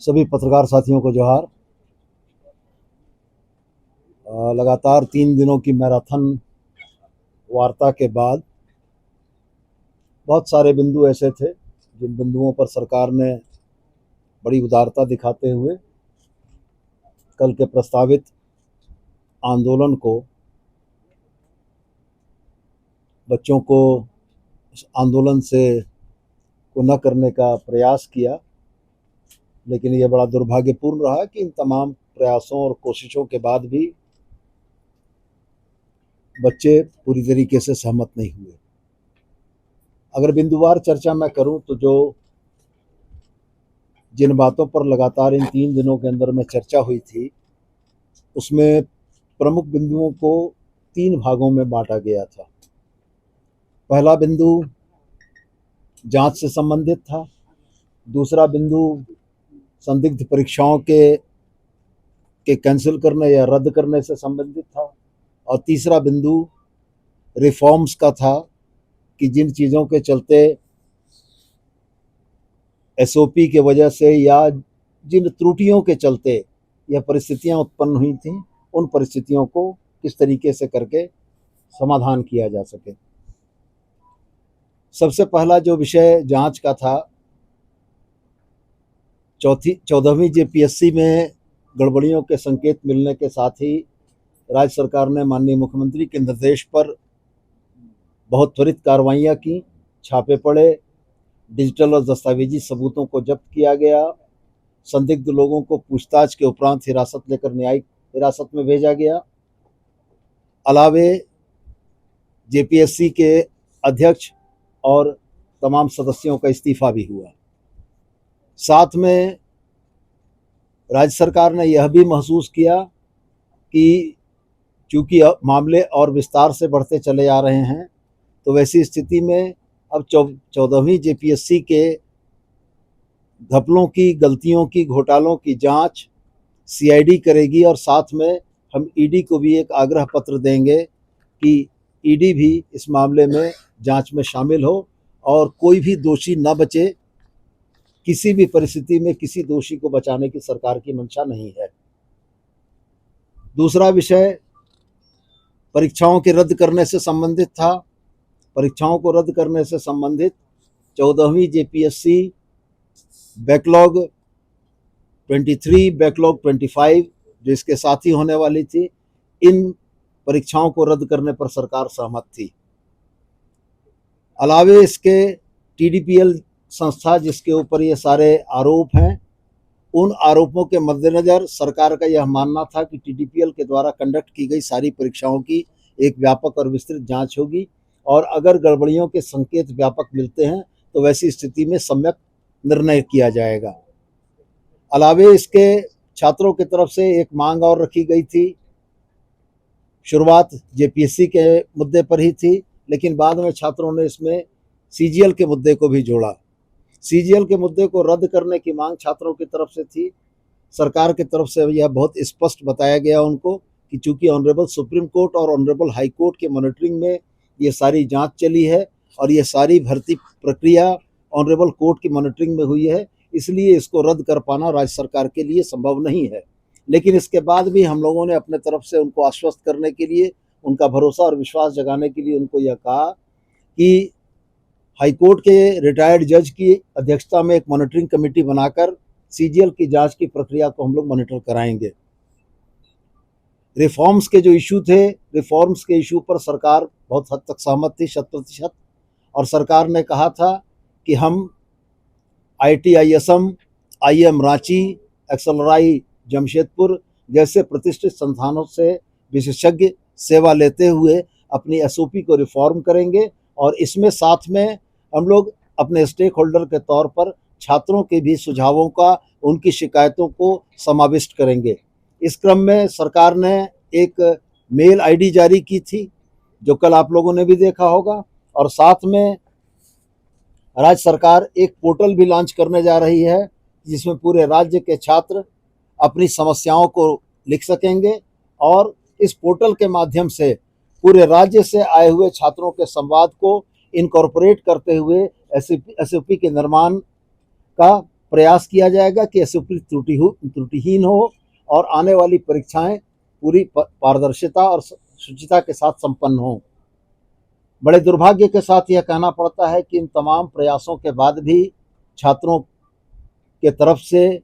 सभी पत्रकार साथियों को जोहार। लगातार 3 दिनों की मैराथन वार्ता के बाद बहुत सारे बिंदु ऐसे थे जिन बिंदुओं पर सरकार ने बड़ी उदारता दिखाते हुए कल के प्रस्तावित आंदोलन को, बच्चों को इस आंदोलन से को न करने का प्रयास किया। लेकिन यह बड़ा दुर्भाग्यपूर्ण रहा कि इन तमाम प्रयासों और कोशिशों के बाद भी बच्चे पूरी तरीके से सहमत नहीं हुए। अगर बिंदुवार चर्चा मैं करूं तो जिन बातों पर लगातार इन 3 दिनों के अंदर में चर्चा हुई थी, उसमें प्रमुख बिंदुओं को 3 भागों में बांटा गया था। पहला बिंदु जांच से संबंधित था, दूसरा बिंदु संदिग्ध परीक्षाओं के कैंसिल करने या रद्द करने से संबंधित था, और तीसरा बिंदु रिफॉर्म्स का था कि जिन चीज़ों के चलते एसओपी के वजह से या जिन त्रुटियों के चलते यह परिस्थितियां उत्पन्न हुई थीं, उन परिस्थितियों को किस तरीके से करके समाधान किया जा सके। सबसे पहला जो विषय जांच का था, 14वीं जेपीएससी में गड़बड़ियों के संकेत मिलने के साथ ही राज्य सरकार ने माननीय मुख्यमंत्री के निर्देश पर बहुत त्वरित कार्रवाइयाँ की, छापे पड़े, डिजिटल और दस्तावेजी सबूतों को जब्त किया गया, संदिग्ध लोगों को पूछताछ के उपरांत हिरासत लेकर न्यायिक हिरासत में भेजा गया। अलावे जेपीएससी के अध्यक्ष और तमाम सदस्यों का इस्तीफा भी हुआ। साथ में राज्य सरकार ने यह भी महसूस किया कि चूंकि मामले और विस्तार से बढ़ते चले आ रहे हैं, तो वैसी स्थिति में अब 14वीं जेपीएससी के घपलों की, गलतियों की, घोटालों की जांच सीआईडी करेगी, और साथ में हम ईडी को भी एक आग्रह पत्र देंगे कि ईडी भी इस मामले में जांच में शामिल हो और कोई भी दोषी न बचे। किसी भी परिस्थिति में किसी दोषी को बचाने की सरकार की मंशा नहीं है। दूसरा विषय परीक्षाओं के रद्द करने से संबंधित था। परीक्षाओं को रद्द करने से संबंधित 14वीं जेपीएससी बैकलॉग 23, बैकलॉग 25 जो इसके साथ ही होने वाली थी, इन परीक्षाओं को रद्द करने पर सरकार सहमत थी। अलावे इसके टीडीपीएल संस्था जिसके ऊपर ये सारे आरोप हैं, उन आरोपों के मद्देनज़र सरकार का यह मानना था कि टीडीपीएल के द्वारा कंडक्ट की गई सारी परीक्षाओं की एक व्यापक और विस्तृत जांच होगी, और अगर गड़बड़ियों के संकेत व्यापक मिलते हैं तो वैसी स्थिति में सम्यक निर्णय किया जाएगा। अलावे इसके छात्रों की तरफ से एक मांग और रखी गई थी। शुरुआत जेपीएससी के मुद्दे पर ही थी, लेकिन बाद में छात्रों ने इसमें सीजीएल के मुद्दे को भी जोड़ा। सीजीएल के मुद्दे को रद्द करने की मांग छात्रों की तरफ से थी। सरकार की तरफ से यह बहुत स्पष्ट बताया गया उनको कि चूंकि ऑनरेबल सुप्रीम कोर्ट और ऑनरेबल हाई कोर्ट के मॉनिटरिंग में ये सारी जांच चली है और ये सारी भर्ती प्रक्रिया ऑनरेबल कोर्ट की मॉनिटरिंग में हुई है, इसलिए इसको रद्द कर पाना राज्य सरकार के लिए संभव नहीं है। लेकिन इसके बाद भी हम लोगों ने अपने तरफ से उनको आश्वस्त करने के लिए, उनका भरोसा और विश्वास जगाने के लिए उनको यह कहा कि हाईकोर्ट के रिटायर्ड जज की अध्यक्षता में एक मॉनिटरिंग कमेटी बनाकर सीजीएल की जांच की प्रक्रिया को हम लोग मॉनिटर कराएंगे। रिफॉर्म्स के जो इशू थे, रिफॉर्म्स के इशू पर सरकार बहुत हद तक सहमत थी, 100%, और सरकार ने कहा था कि हम IIT-ISM, IIM रांची, एक्सलराई जमशेदपुर जैसे प्रतिष्ठित संस्थानों से विशेषज्ञ सेवा लेते हुए अपनी एसओपी को रिफॉर्म करेंगे, और इसमें साथ में हम लोग अपने स्टेक होल्डर के तौर पर छात्रों के भी सुझावों का, उनकी शिकायतों को समाविष्ट करेंगे। इस क्रम में सरकार ने एक मेल आईडी जारी की थी जो कल आप लोगों ने भी देखा होगा, और साथ में राज्य सरकार एक पोर्टल भी लॉन्च करने जा रही है जिसमें पूरे राज्य के छात्र अपनी समस्याओं को लिख सकेंगे, और इस पोर्टल के माध्यम से पूरे राज्य से आए हुए छात्रों के संवाद को इनकॉर्पोरेट करते हुए एसओपी के निर्माण का प्रयास किया जाएगा कि ऐसे त्रुटिहीन हो और आने वाली परीक्षाएं पूरी पारदर्शिता और शुचिता के साथ संपन्न हों। बड़े दुर्भाग्य के साथ यह कहना पड़ता है कि इन तमाम प्रयासों के बाद भी छात्रों के तरफ से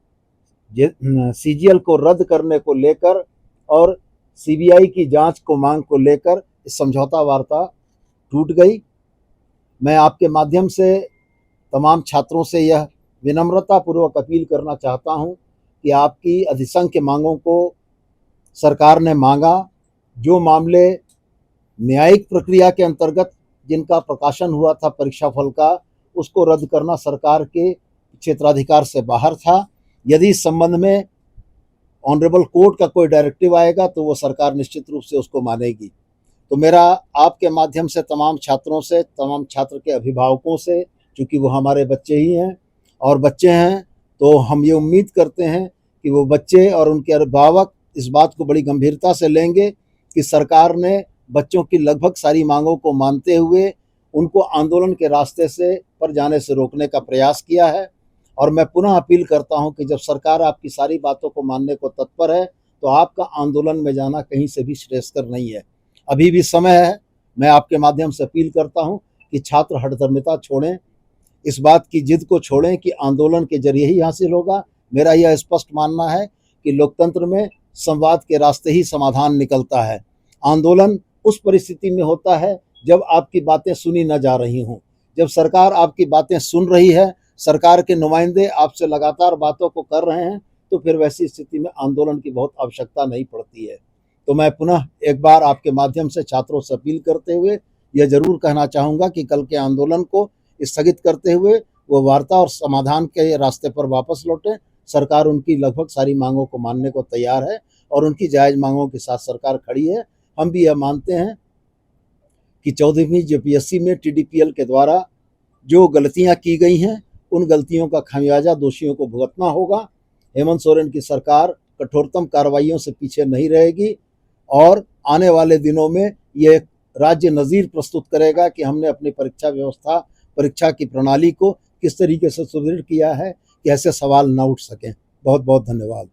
सीजीएल को रद्द करने को लेकर और सीबीआई की जांच को मांग को लेकर इस समझौता वार्ता टूट गई। मैं आपके माध्यम से तमाम छात्रों से यह विनम्रतापूर्वक अपील करना चाहता हूं कि आपकी अधिसंख्य मांगों को सरकार ने मांगा। जो मामले न्यायिक प्रक्रिया के अंतर्गत जिनका प्रकाशन हुआ था परीक्षा फल का, उसको रद्द करना सरकार के क्षेत्राधिकार से बाहर था। यदि इस संबंध में ऑनरेबल कोर्ट का कोई डायरेक्टिव आएगा तो वो सरकार निश्चित रूप से उसको मानेगी। तो मेरा आपके माध्यम से तमाम छात्रों से, तमाम छात्र के अभिभावकों से, चूँकि वो हमारे बच्चे ही हैं और बच्चे हैं तो हम ये उम्मीद करते हैं कि वो बच्चे और उनके अभिभावक इस बात को बड़ी गंभीरता से लेंगे कि सरकार ने बच्चों की लगभग सारी मांगों को मानते हुए उनको आंदोलन के रास्ते से पर जाने से रोकने का प्रयास किया है। और मैं पुनः अपील करता हूं कि जब सरकार आपकी सारी बातों को मानने को तत्पर है तो आपका आंदोलन में जाना कहीं से भी श्रेयस्कर नहीं है। अभी भी समय है। मैं आपके माध्यम से अपील करता हूं कि छात्र हठधर्मिता छोड़ें, इस बात की जिद को छोड़ें कि आंदोलन के जरिए ही हासिल होगा। मेरा यह स्पष्ट मानना है कि लोकतंत्र में संवाद के रास्ते ही समाधान निकलता है। आंदोलन उस परिस्थिति में होता है जब आपकी बातें सुनी न जा रही हों। जब सरकार आपकी बातें सुन रही है, सरकार के नुमाइंदे आपसे लगातार बातों को कर रहे हैं, तो फिर वैसी स्थिति में आंदोलन की बहुत आवश्यकता नहीं पड़ती है। तो मैं पुनः एक बार आपके माध्यम से छात्रों से अपील करते हुए यह जरूर कहना चाहूँगा कि कल के आंदोलन को स्थगित करते हुए वो वार्ता और समाधान के रास्ते पर वापस लौटें। सरकार उनकी लगभग सारी मांगों को मानने को तैयार है और उनकी जायज़ मांगों के साथ सरकार खड़ी है। हम भी यह मानते हैं कि 14वीं जेपीएससी में टीडीपीएल के द्वारा जो गलतियां की गई हैं उन गलतियों का खामियाजा दोषियों को भुगतना होगा। हेमंत सोरेन की सरकार कठोरतम कार्रवाइयों से पीछे नहीं रहेगी और आने वाले दिनों में यह राज्य नज़ीर प्रस्तुत करेगा कि हमने अपनी परीक्षा व्यवस्था, परीक्षा की प्रणाली को किस तरीके से सुदृढ़ किया है कि ऐसे सवाल न उठ सकें। बहुत बहुत धन्यवाद।